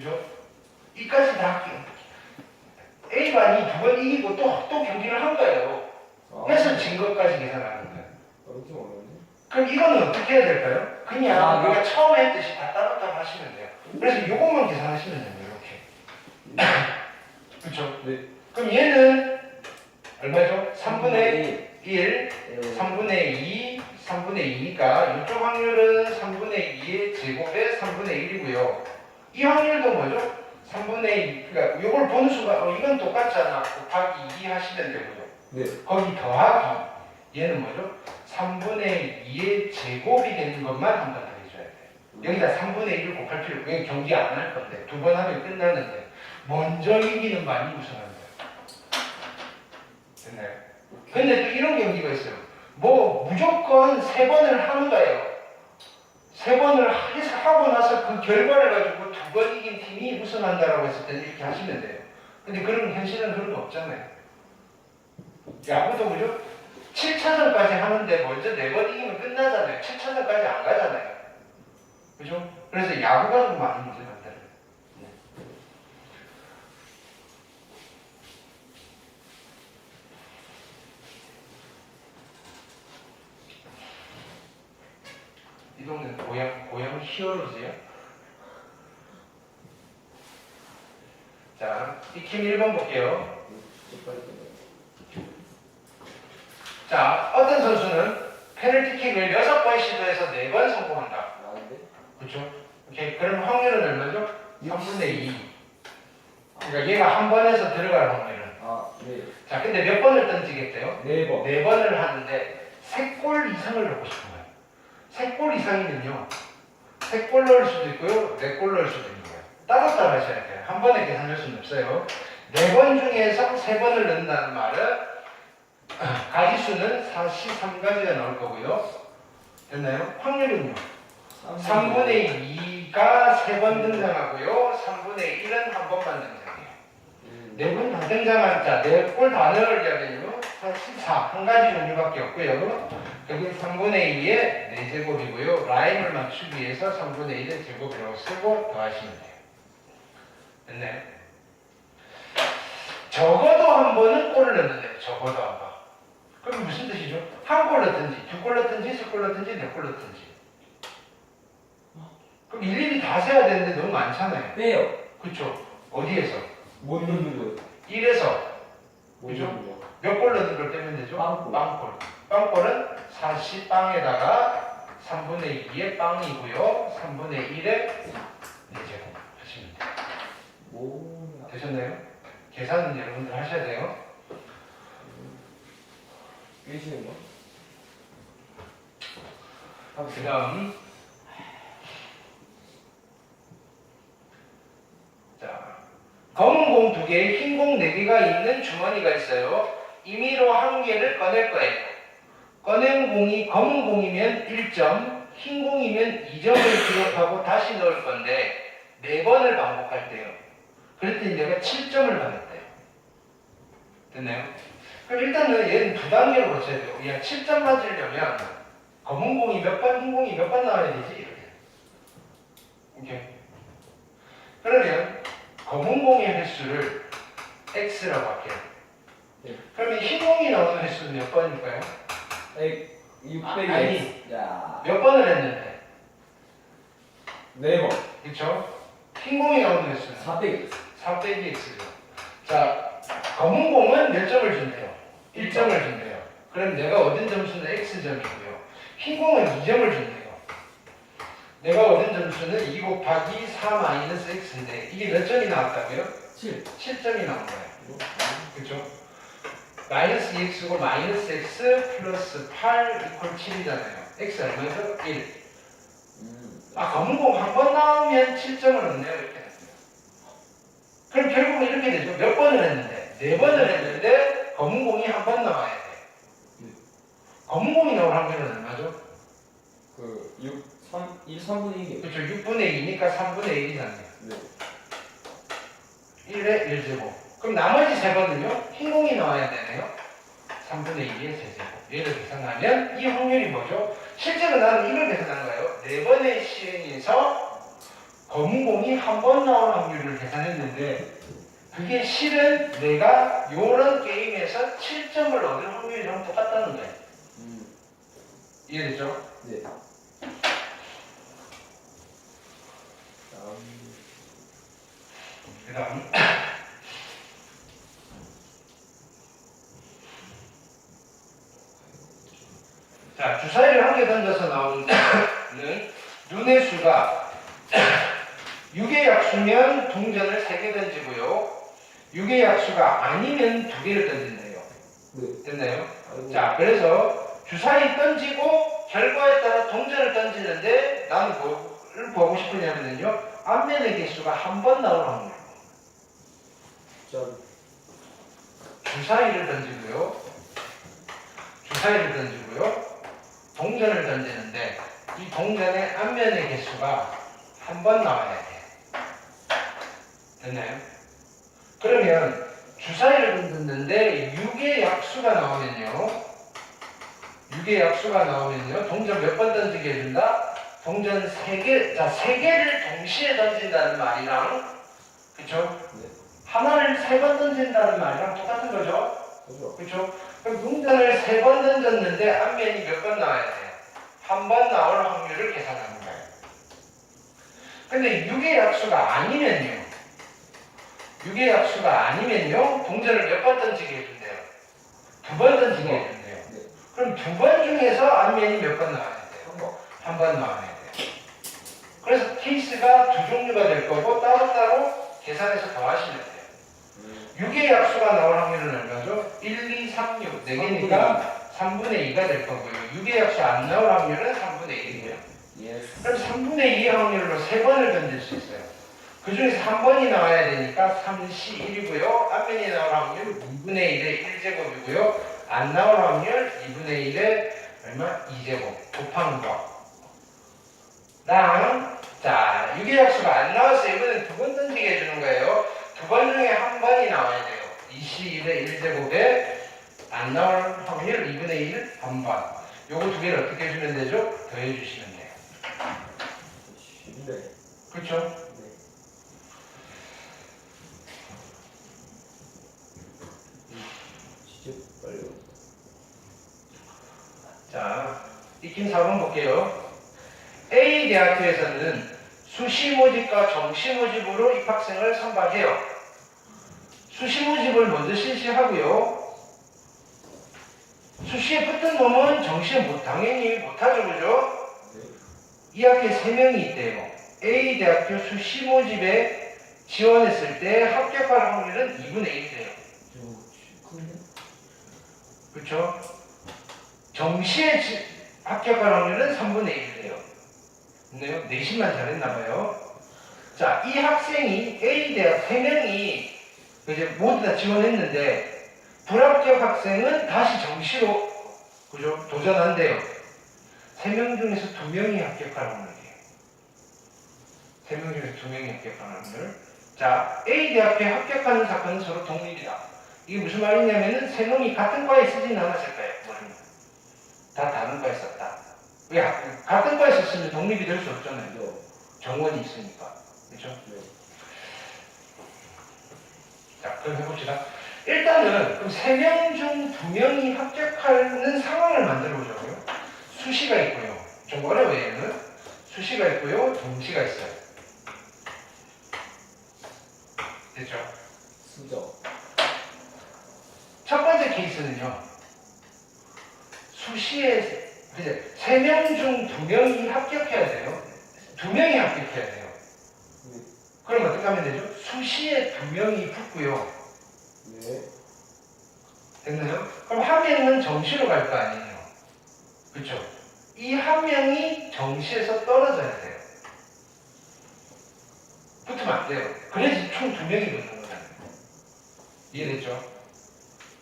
그죠? 이까지 다 할게요. A반이 두 번 이기고 또 경기를 한 거예요. 그래서 진 것까지 계산하는 거예요. 엄청 어려운데? 그럼 이거는 어떻게 해야 될까요? 그냥 우리가 처음에 했듯이 다 따로따로 하시면 돼요. 그래서 이것만 계산하시면 돼요. 이렇게. 그렇죠? 네. 그럼 얘는 얼마죠? 3분의 1, 3분의 2, 3분의 2니까 이쪽 확률은 3분의 2의 제곱에 3분의 1이고요. 이 확률도 뭐죠? 3분의 2, 그러니까 이걸 보는 순간 이건 똑같잖아. 곱하기 2 하시면 되고요. 네. 거기 더하기 얘는 뭐죠? 3분의 2의 제곱이 되는 것만 한 번 더 해줘야 돼요. 여기다 3분의 1을 곱할 필요 없고 경기 안 할 건데 두 번 하면 끝나는데 먼저 이기는 반이 우승한다. 됐나요? 근데 또 이런 경기가 있어요. 뭐 무조건 3번을 하는 거예요. 3번을 해서 하고 나서 그 결과를 가지고 2번 이긴 팀이 우승한다라고 했을 때는 이렇게 하시면 돼요. 근데 그런 현실은 그런 거 없잖아요. 야구도 그죠? 7차전까지 하는데 먼저 4번 이기면 끝나잖아요. 7차전까지 안 가잖아요. 그죠? 그래서 야구가 좀 많이 문제 많다. 이 동네 고향 히어로즈요? 자, 익힘 1번 볼게요. 자, 어떤 선수는 페널티킥을 6번 시도해서 4번 성공한다. 그렇죠? 오케이. 그럼 확률은 얼마죠? 3분의 2. 그러니까 얘가 한 번에서 들어갈 확률은. 네. 자, 근데 몇 번을 던지겠대요? 4번. 4번을 하는데 3골 이상을 넣고 싶은 거예요. 3골 이상이면요. 3골 넣을 수도 있고요. 4골 넣을 수도 있는 거예요. 따로따로 하셔야 돼요. 한 번에 계산할 수는 없어요. 4번 중에서 3번을 넣는다는 말은 가지수는 43가지가 나올 거고요. 됐나요? 확률은요? 3분의 2가 3번 등장하고요. 3분의 1은 한 번만 등장해요. 4번 다 등장한 자, 4골 다 넣으려면요. 44, 한 가지 종류밖에 없고요. 여기 3분의 2의 4제곱이고요. 라인을 맞추기 위해서 3분의 1의 제곱이라고 쓰고 더하시면 돼요. 됐나요? 적어도 한 번은 골을 넣는데요. 적어도 한 번. 그럼 무슨 뜻이죠? 한 골 넣든지, 2골 넣든지, 3골 넣든지, 4골 넣든지. 그럼 일일이 다 세야 되는데 너무 많잖아요. 빼요. 그쵸? 어디에서? 못 넣는 거예요. 1에서. 못 그죠? 넣는 거. 몇 골 넣는 걸 빼면 되죠? 빵골. 빵골. 빵골은 40빵에다가 3분의 2의 빵이고요. 3분의 1의 4제곱 하시면 돼요. 뭐. 되셨나요? 계산은 여러분들 하셔야 돼요. 빼시는 거? 그 다음. 자, 검은 공 2개, 흰 공 4개가 있는 주머니가 있어요. 임의로 한 개를 꺼낼 거예요. 꺼낸 공이 검은 공이면 1점, 흰 공이면 2점을 기록하고 다시 넣을 건데 4번을 반복할 때요. 그랬더니 내가 7점을 받았대요. 됐나요? 그럼 일단은 얘는 2단계로 고쳐야 돼요. 야, 7점 맞으려면 검은 공이 몇 번, 흰 공이 몇 번 나와야 되지? 이렇게. 오케이. 그러면 검은 공의 횟수를 x라고 할게요. 네. 그러면 흰 공이 나오는 횟수는 몇 번일까요? 600. 아니. 야. 몇 번을 했는데? 4번. 그렇죠? 흰 공이 나오는 횟수는 400. 4 빼기 x죠. 자, 검은 공은 몇 점을 준대요? 1점을 준대요. 그럼 내가 얻은 점수는 x점이고요. 흰 공은 2점을 준대요. 내가 얻은 점수는 2 곱하기 4 마이너스 x인데 이게 몇 점이 나왔다고요? 7점이 나온 거예요. 그렇죠? 마이너스 2x고 마이너스 x 플러스 8 이퀄 7이잖아요. x 얼마죠? 1. 검은 공 한 번 나오면 7점을 얻네요. 이렇게 됐어요. 그럼 결국은 이렇게 되죠. 몇 번을 했는데? 4번을 했는데 검은 공이 한 번 나와야 돼. 검은 공이 나올 확률은 얼마죠? 1, 3분의 1이요. 그렇죠. 6분의 2니까 3분의 1이잖아요. 네. 1에 1제곱. 그럼 나머지 3번은요? 흰 공이 나와야 되네요. 3분의 2의 세제곱. 얘를 계산하면 이 확률이 뭐죠? 실제로 나는 이걸 계산한 거예요. 4번의 시행에서 검은 공이 한 번 나올 확률을 계산했는데 그게 실은 내가 요런 게임에서 7점을 얻을 확률이랑 똑같다는 거예요. 이해됐죠? 네. 그 다음 자, 주사위를 한 개 던져서 나오는 눈의 수가 6의 약수면 동전을 3개 던지고요. 6의 약수가 아니면 2개를 던진대요. 네. 됐나요? 아이고. 자, 그래서 주사위 던지고 결과에 따라 동전을 던지는데 나는 뭐를 보고 싶으냐면요. 앞면의 개수가 한 번 나올 확률. 자, 주사위를 던지고요. 주사위를 던지고요. 동전을 던지는데 이 동전의 앞면의 개수가 한 번 나와야 돼. 됐나요? 그러면 주사위를 던졌는데 6의 약수가 나오면요. 6의 약수가 나오면요. 동전 몇 번 던지게 해준다? 동전 3개, 자, 3개를 동시에 던진다는 말이랑, 그쵸? 네. 하나를 3번 던진다는 말이랑 똑같은 거죠? 그죠. 그쵸? 그럼 동전을 3번 던졌는데 앞면이 몇 번 나와야 돼요? 한 번 나올 확률을 계산하는 거예요. 근데 6의 약수가 아니면요. 6의 약수가 아니면요. 동전을 몇 번 던지게 해준대요? 2번 던지게 해준대요. 네. 그럼 2번 중에서 앞면이 몇 번 나와야 돼요? 한 번. 한 번 나와야 돼요. 그래서 케이스가 두 종류가 될 거고 따로따로 계산해서 더하시면 돼요. 6의 약수가 나올 확률은 얼마죠? 1, 2, 3, 6. 4개니까 3분의 2가 될 거고요. 6의 약수 안 나올 확률은 3분의 1이고요. 예. 그럼 3분의 2의 확률로 3번을 던질 수 있어요. 그 중에서 한 번이 나와야 되니까 3시 1이고요. 앞면이 나올 확률 2분의 1의 1제곱이고요. 안 나올 확률 2분의 1의 얼마? 2제곱. 곱한 거. 자, 6의 약수가 안 나와서 이번엔 2번 던지게 해주는 거예요. 2번 중에 한 번이 나와야 돼요. 2시 1의 1제곱에 안 나올 확률 2분의 1 한 번. 요거 두 개를 어떻게 해주면 되죠? 더해 주시면 돼요. 네. 그렇죠? 네. 진짜 빨리. 자, 익힘 4번 볼게요. A 대학교에서는 수시 모집과 정시 모집으로 입학생을 선발해요. 수시 모집을 먼저 실시하고요. 수시에 붙은 놈은 정시에 당연히 못하죠, 그죠? 네. 이 학교에 3명이 있대요. A 대학교 수시 모집에 지원했을 때 합격할 확률은 2분의 1이래요. 큰데? 그렇죠? 정시에 합격할 확률은 3분의 1이래요. 근데요, 내신만 잘했나봐요. 자, 이 학생이 A 대학 3명이 이제 모두 다 지원했는데 불합격 학생은 다시 정시로 그죠? 도전한대요. 3명 중에서 2명이 합격할 확률이에요. 3명 중에서 2명이 합격할 확률. 자, A 대학교에 합격하는 사건은 서로 독립이다. 이게 무슨 말이냐면은 3명이 같은 과에 쓰진 않았을 거예요. 모릅니다. 다 다른 과에 썼다. 왜 같은 과에 썼으면 독립이 될 수 없잖아요. 정원이 있으니까. 그렇죠? 네. 자, 그럼 해봅시다. 일단은 그럼 3명 중 2명이 합격하는 상황을 만들어 보자고요. 수시가 있고요. 좀 어려워요, 얘는. 수시가 있고요. 동시가 있어요. 됐죠? 수저. 첫 번째 케이스는요. 수시에 이제 3명 중 2명이 합격해야 돼요. 2명이 합격해야 돼요. 네. 그럼 어떻게 하면 되죠? 수시에 2명이 붙고요. 네. 됐나요? 그럼 한 명은 정시로 갈 거 아니에요. 그렇죠? 이 한 명이 정시에서 떨어져야 돼요. 붙으면 안 돼요. 그래야지 총 2명이 붙는 거잖아요. 이해됐죠?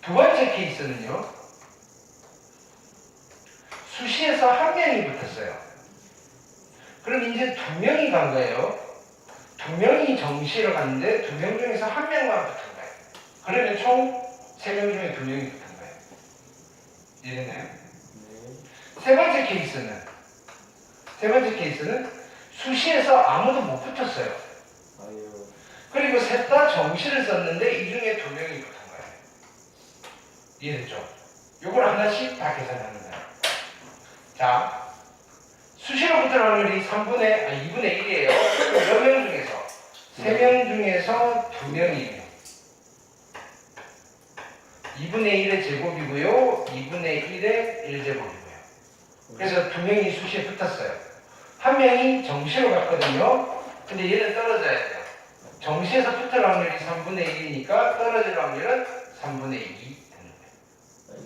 두 번째 케이스는요. 수시에서 한 명이 붙었어요. 그럼 이제 2명이 간 거예요. 2명이 정시로 갔는데 2명 중에서 한 명만 붙은 거예요. 그러면 총 3명 중에 2명이 붙은 거예요. 이해됐나요? 네. 세 번째 케이스는 수시에서 아무도 못 붙었어요. 아유. 그리고 셋 다 정시를 썼는데 이 중에 2명이 붙은 거예요. 이해됐죠? 요걸 하나씩 다 계산하는 거예요. 자, 수시로 붙을 확률이 2분의 1이에요. 몇 명 중에서? 3명 중에서 2명이에요. 2분의 1의 제곱이고요. 2분의 1의 1제곱이고요. 그래서 2명이 수시에 붙었어요. 한 명이 정시로 갔거든요. 근데 얘는 떨어져야 돼요. 정시에서 붙을 확률이 3분의 1이니까 떨어질 확률은 3분의 2 되는 거예요.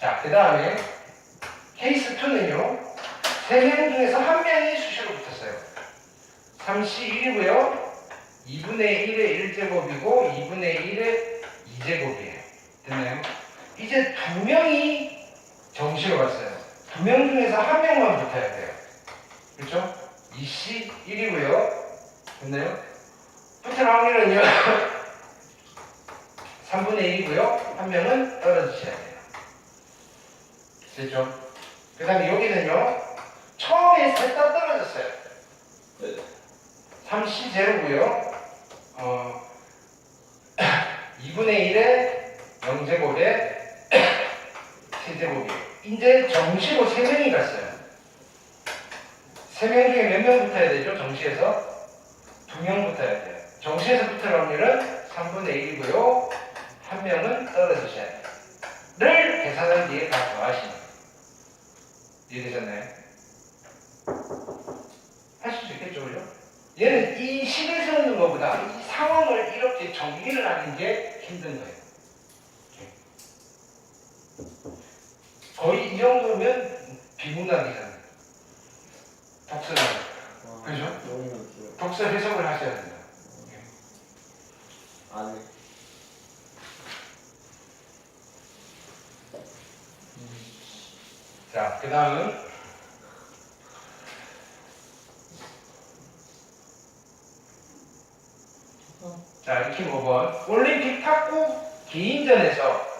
자, 그 다음에 케이스 2는요. 3명 중에서 한 명이 수시로 붙었어요. 3시 1이고요. 2분의 1의 1제곱이고 2분의 1의 2제곱이에요. 됐나요? 이제 2명이 정시로 갔어요. 2명 중에서 한 명만 붙어야 돼요. 그렇죠? 2시 1이고요. 됐나요? 붙을 확률은요. 3분의 1이고요. 한 명은 떨어지셔야 돼요. 됐죠? 그 다음에 여기는요. 처음에 셋 다 떨어졌어요. 3시 제로고요. 2분의 1의 0제곱에 3제곱이에요. 이제 정시로 3명이 갔어요. 3명 중에 몇 명 붙어야 되죠? 정시에서? 2명 붙어야 돼요. 정시에서 붙을 확률은 3분의 1이고요. 한 명은 떨어지셔야 돼요. 를 계산한 뒤에 다 더하시면 돼요. 이해되셨나요? 하실 수 있겠죠, 그죠? 얘는 이 식을 세우는 것보다 이 상황을 이렇게 정리를 하는 게 힘든 거예요. 거의 이 정도면 비문학이잖아요. 독서는. 그죠? 독서 해석을 하셔야 돼요. 안 해. 자, 그 다음은 자, 25번 올림픽 탁구 개인전에서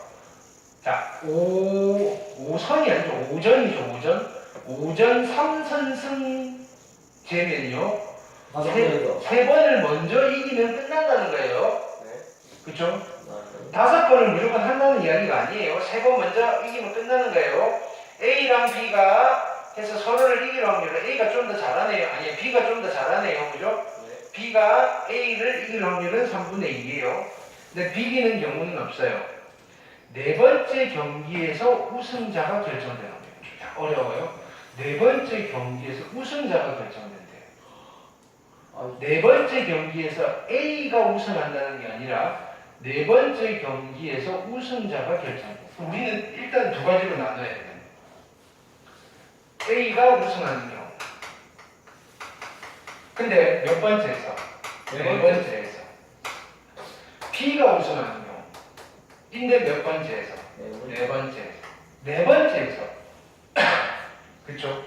자, 5선이 아니죠. 5전이죠. 5전 3선승 제면요. 세 번을 먼저 이기면 끝난다는 거예요. 네. 그쵸? 네. 5번을 무조건 한다는 이야기가 아니에요. 3번 먼저 이기면 끝나는 거예요. A랑 B가 해서 서로를 이길 확률은 A가 좀 더 잘하네요. 아니, B가 좀 더 잘하네요. 그죠? 네. B가 A를 이길 확률은 3분의 2예요. 근데 비기는 경우는 없어요. 네 번째 경기에서 우승자가 결정되는 거예요. 어려워요. 네 번째 경기에서 우승자가 결정된대요. 네 번째 경기에서 A가 우승한다는 게 아니라 네 번째 경기에서 우승자가 결정돼요. 우리는 일단 두 가지로 나눠야 돼요. A가 우승하는 경우. 근데 몇 번째에서? 네 번째에서. B가 우승하는 경우. 인데 몇 번째에서? 네 번째에서. 네 번째에서. 그쵸?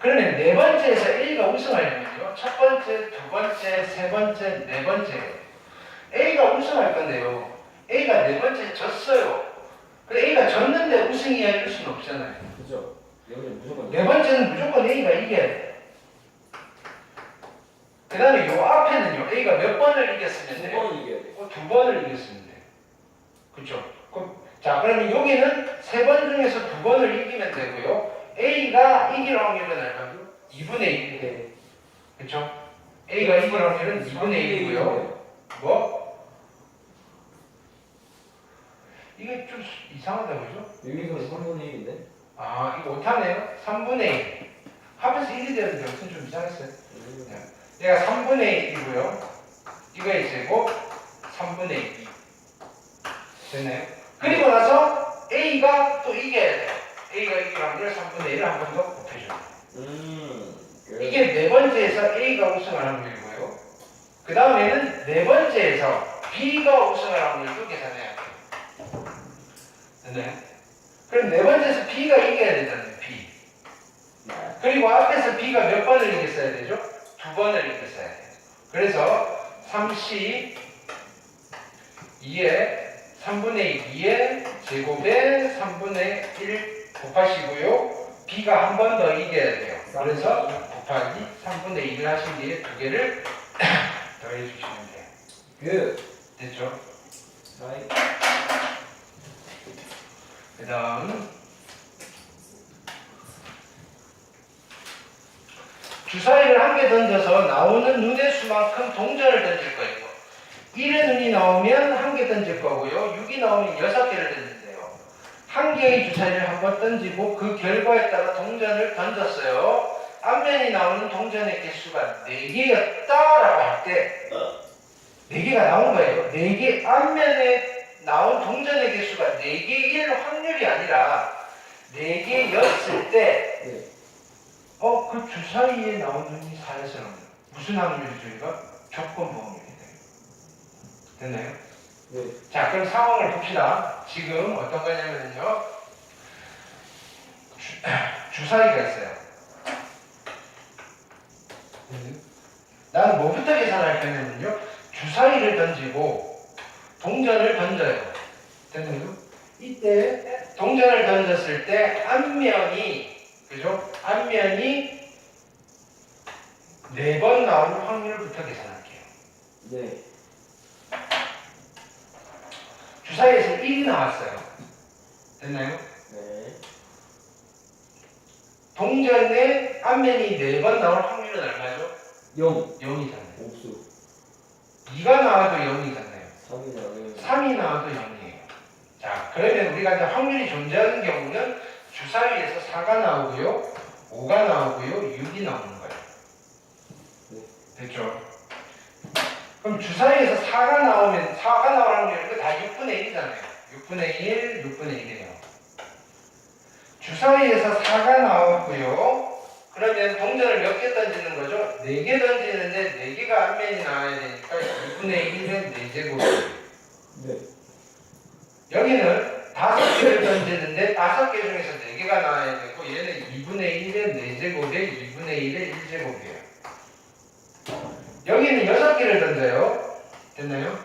그러면 네 번째에서 A가 우승하려면요. 첫 번째, 두 번째, 세 번째, 네 번째. A가 우승할 건데요. A가 네 번째 졌어요. 근데 A가 졌는데 우승이 아닐 수는 없잖아요. 그죠? 여기 무조건. 네 번째는 무조건 A가 이겨야 돼요. 그 다음에 요 앞에는요. A가 몇 번을 이겼으면 돼요? 2번 이겨야 돼. 2번을 이겼으면 돼요. 그쵸? 자, 그러면 여기는 3번 중에서 2번을 이기면 되고요. A가 이길 확률은 얼마죠? 2분의 1이에요. 네. 그쵸? A가 이길 확률은 2분의 1이고요. 뭐? 이게 좀 이상하다, 그죠? 여기서 3분의 1인데? 아, 이거 못하네요. 3분의 1. 합해서 1이 되는데 무슨 좀 이상했어요. 얘가 3분의 1이고요. 이거의 제곱 3분의 2. 됐나요? 그리고 나서 A가 또 이겨야 돼요. A가 이길 확률 3분의 1을 한 번 더 곱해줘요. 이게 네 번째에서 A가 우승할 확률이고요. 그 다음에는 네 번째에서 B가 우승할 확률도 계산해야 돼요. 됐나요? 그럼 네 번째에서 B가 이겨야 되잖아요. B. 그리고 앞에서 B가 몇 번을 이겼어야 되죠? 2번을 이겼어야 돼요. 그래서 3C 2에 3분의 2의 제곱에 3분의 1 곱하시고요. B가 한 번 더 이겨야 돼요. 그래서 곱하기 3분의 1을 하신 뒤에 두 개를 더해 주시면 돼요. 그 됐죠? 사이 그 다음 주사위를 한 개 던져서 나오는 눈의 수만큼 동전을 던질 거예요. 1의 눈이 나오면 한 개 던질 거고요. 6이 나오면 6개를 던진대요. 한 개의 주사위를 한번 던지고 그 결과에 따라 동전을 던졌어요. 앞면이 나오는 동전의 개수가 4개였다라고 할 때 4개가 나온 거예요. 4개 앞면에 나온 동전의 개수가 4개일 확률이 아니라 4개였을 때 네. 그 주사위에 나온 눈이 사라져요. 무슨 확률이죠, 이거? 조건부 확률이에요. 됐나요? 네. 자, 그럼 상황을 봅시다. 지금 어떤 거냐면요. 주사위가 있어요. 나는 뭐부터 계산할 거냐면요. 주사위를 던지고 동전을 던져요. 됐나요? 이때 동전을 던졌을 때 앞면이 그죠? 앞면이 4번 나오는 확률부터 계산할게요. 네. 주사위에서 1이 나왔어요. 됐나요? 네. 동전의 앞면이 4번 나올 확률은 얼마죠? 0 0이잖아요. 옥수 2가 나와도 0이잖아요. 3이잖아요. 3이 나와도 0이에요. 자, 그러면 우리가 이제 확률이 존재하는 경우는 주사위에서 4가 나오고요, 5가 나오고요, 6이 나오는 거예요. 됐죠? 그럼 주사위에서 4가 나오면 4가 나올 확률이 다 6분의 1이잖아요. 6분의 1, 6분의 1이에요. 주사위에서 4가 나왔고요. 그러면 동전을 몇 개 던지는 거죠? 4개 던지는데 4개가 앞면이 나와야 되니까 2분의 1은 4제곱이에요. 네. 여기는 5개를 던지는데 5개 중에서 4개가 나와야 되고 얘는 2분의 1의 4제곱에 2분의 1의 1제곱이에요. 여기는 6개를 던져요. 됐나요?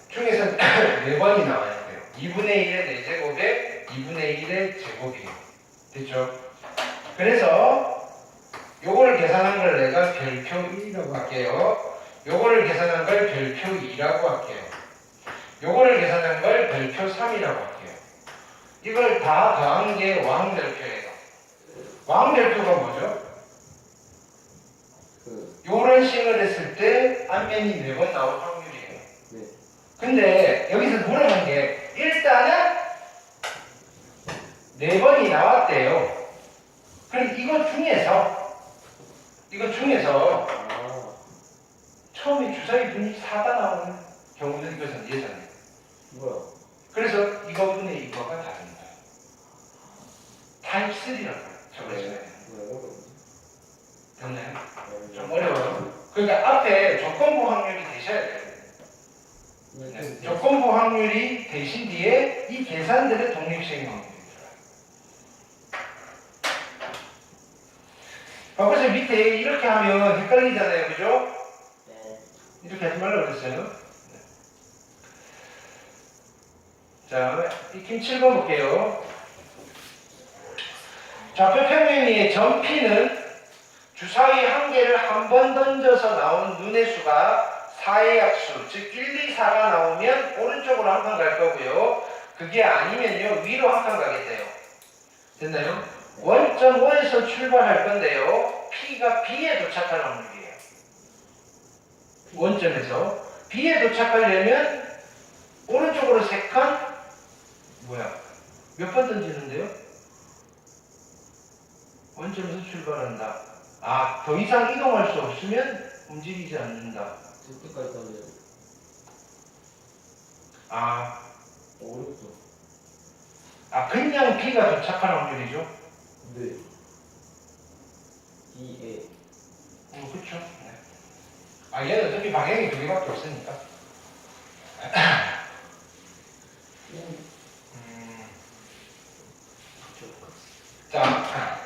중에서 4번이 나와야 돼요. 2분의 1의 4제곱에 2분의 1의 제곱이에요. 됐죠? 그래서 요거를 계산한 걸 내가 별표 1이라고 할게요. 요거를 계산한 걸 별표 2라고 할게요. 요거를 계산한 걸 별표 3이라고 할게요. 이걸 다 더한 게 왕별표예요. 왕별표가 뭐죠? 요런 식을 했을 때 앞면이 4번 나올 확률이에요. 네. 근데 여기서 물어본 게 일단은 4번이 나왔대요. 그럼 이거 중에서 아. 처음에 주사위 분이 4가 나오는 경우는 이것은 예전에. 뭐야? 그래서 이거분의 이거가 다른 거예요. 타입 3라고 적어줘요. 뭐야? 됐나요? 네. 좀 어려워요. 그러니까 앞에 조건부 확률이 되셔야 돼요. 네. 조건부 확률이 되신 뒤에 이 계산들의 독립性확률이 들어요. 봐보세요. 밑에 이렇게 하면 헷갈리잖아요. 그죠? 네. 이렇게 하지 말라고 그랬어요. 네. 자, 익힘 7번 볼게요. 좌표 평면의 점 P는 주사위 한 개를 한 번 던져서 나온 눈의 수가 4의 약수, 즉 1, 2, 4가 나오면 오른쪽으로 한 칸 갈 거고요. 그게 아니면요, 위로 한 칸 가겠대요. 됐나요? 원점 O에서 출발할 건데요. P가 B에 도착할 확률이에요. 원점에서 B에 도착하려면 오른쪽으로 3칸? 뭐야? 몇 번 던지는데요? 원점에서 출발한다. 아, 더 이상 이동할 수 없으면 움직이지 않는다. 저때까지 던져요. 아, 어렵죠. 그냥 B가 도착할 확률이죠? 네. D에. 그쵸. 네. 얘는 어차피 방향이 2개밖에 없으니까. 자,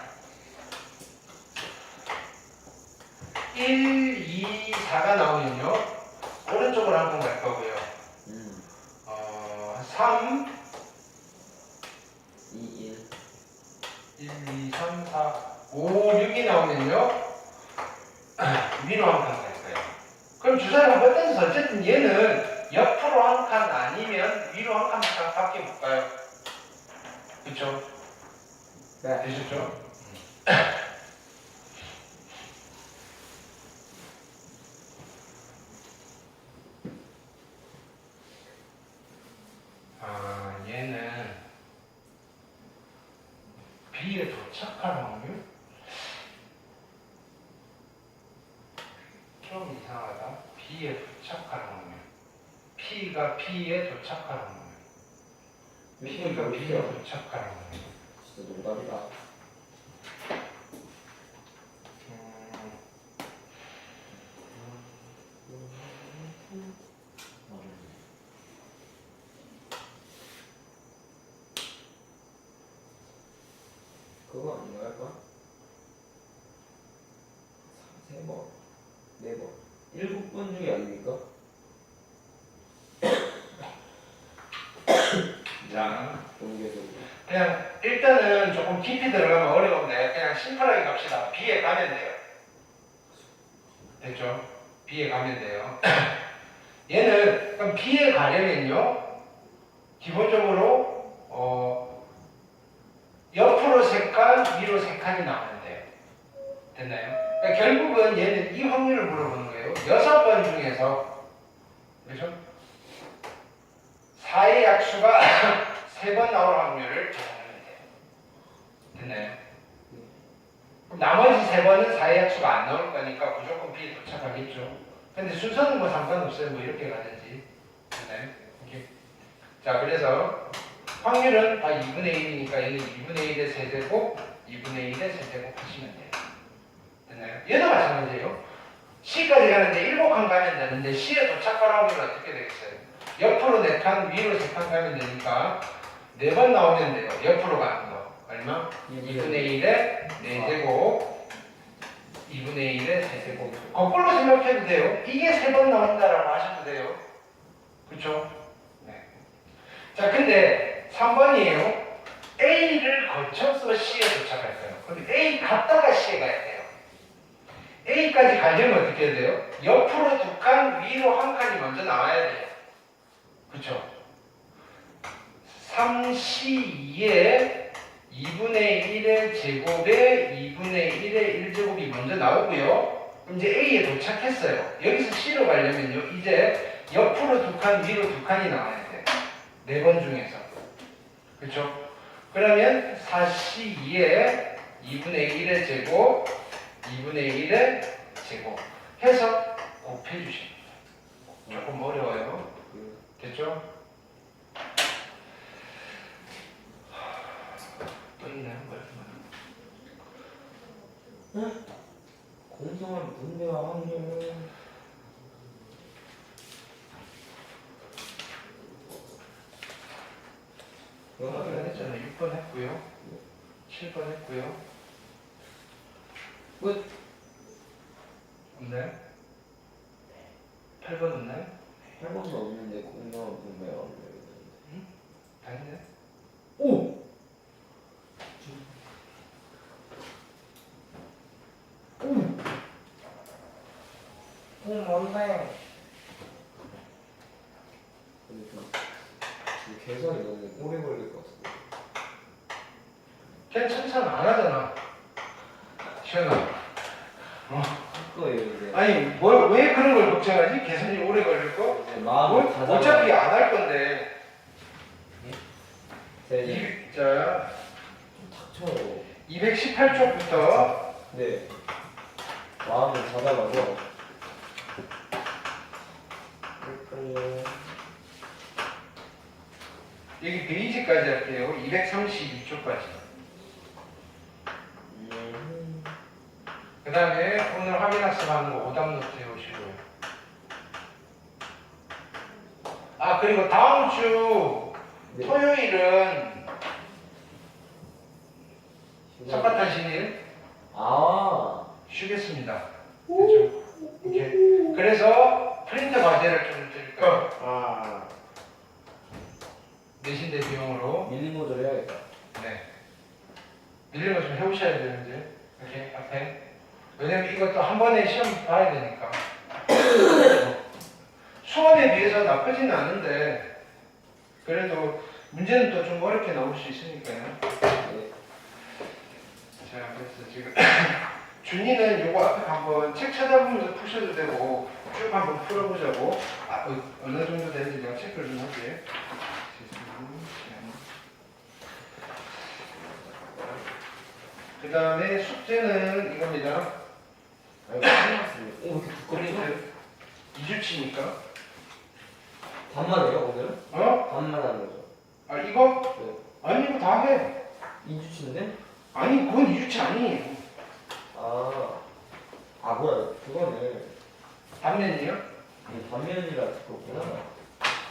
1, 2, 4가 나오면요. 오른쪽으로 한 번 갈 거고요. 3, 2, 1. 1, 2, 3, 4. 5, 6이 나오면요. 위로 한 칸 갈 거예요. 그럼 주사를 한번 던져서 어쨌든 얘는 옆으로 한 칸 아니면 위로 한 칸밖에 못 가요. 그쵸? 네. 되셨죠? 아, 얘는 B에 도착할 확률? 좀 이상하다. B에 도착할 확률. P가 B에 도착할 확률. P가 B에 도착할 확률. 진짜 농담이다. 그거 아닌가 할까? 3번, 4번, 7번 중에 아닙니까? 자, 공개적으로. 그냥 일단은 조금 깊이 들어가면 어려운데 그냥 심플하게 갑시다. B에 가면 돼요. 됐죠? B에 가면 돼요. 얘는 그럼 B에 가려면요. 기본적으로 옆으로 3칸, 위로 3칸이 나오면 돼요. 됐나요? 그러니까 결국은 얘는 이 확률을 물어보는 거예요. 6번 중에서 그렇죠? 4의 약수가 3번 나올 확률을 계산하면 돼요. 됐나요? 그럼 나머지 3번은 4의 약수가 안 나올 거니까 무조건 B에 도착하겠죠. 근데 순서는 뭐 상관없어요. 뭐 이렇게 가든지. 됐나요? 오케이. 자, 그래서 확률은 다 2분의 1이니까 얘는 2분의 1의 세제곱, 2분의 1의 세제곱 하시면 돼요. 됐나요? 얘도 마찬가지예요. C까지 가는데 7칸 가면 되는데 C에 도착할 확률은 어떻게 되겠어요? 옆으로 4칸, 위로 3칸 가면 되니까 4번 나오면 돼요. 옆으로 가는 거. 얼마? 2분의 1의 4제곱, 2분의 1의 세제곱. 거꾸로 생각해도 돼요. 이게 3번 나온다라고 하셔도 돼요. 그렇죠? 네. 자, 근데 3번이에요. A를 거쳐서 C에 도착할 거예요. 근데 A 갔다가 C에 가야 돼요. A까지 가려면 어떻게 해야 돼요? 옆으로 2칸, 위로 1칸이 먼저 나와야 돼요. 그쵸? 3C2에 2분의 1의 제곱에 2분의 1의 1제곱이 먼저 나오고요. 그럼 이제 A에 도착했어요. 여기서 C로 가려면요. 이제 옆으로 2칸, 위로 2칸이 나와야 돼요. 4번 중에서. 그쵸? 그러면 4C2에 2분의 1의 제곱, 2분의 1의 제곱 해서 곱해주십니다. 조금 어려워요. 됐죠? 또 있나요? 뭐야? 공정한 분배와 확률. 아까 했잖아요. 6번 했고요. 7번 했고요. 끝. 없나요? 8번 없나요? 8번도 없는데 공정한 분배와 확률. 다 했네. 오! 뭔데? 근데 좀 계산이 너무 오래 걸릴 것 같은데. 괜찮잖아. 안 하잖아. 시원아. 할 거예요 이제. 아니, 왜 그런 걸 걱정하지? 계산이 오래 걸릴 거? 이제 마음을 가다가. 어차피 안 할 건데. 네. 자, 닥쳐. 218쪽부터 네. 마음을 가다가서. 할까요? 여기 베이지까지 할게요. 232쪽까지. 그 다음에 오늘 확인학습하는 거 오답 노트 해오시고요. 아, 그리고 다음 주 네. 토요일은 삿갓하신 일 아. 쉬겠습니다. 그죠? 이렇게. 그래서 프린트 과제를 좀 드릴까요? 아. 내신 대 비용으로. 밀린 거절 해야겠다. 네. 밀린 거 좀 해오셔야 되는데. 이것도 한 번에 시험 봐야 되니까. 수원에 비해서 나쁘지는 않은데 그래도 문제는 또 좀 어렵게 나올 수 있으니까요. 네. 자, 그래서 지금 준이는 요거 앞에 한번 책 찾아보면서 푸셔도 되고 쭉 한번 풀어보자고. 어느 정도 되는지 내가 체크를 좀 할게. 그 다음에 숙제는 이겁니다. 아이고 끝났습니다. 오 이렇게 두껍죠? 프린트 2주치니까. 반만 해요 오늘은? 어? 반만 하는 거죠. 아 이거? 네. 아니 이거 다 해. 2주치인데? 아니 그건 2주치 아니에요. 아 뭐야 그거는 단면이요? 이 단면이라 두껍구나.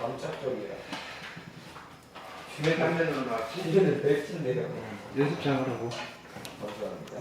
깜짝적이라. 왜 단면으로 나왔지? 이거는 벨트인데요. 연습장을 하고. 감사합니다.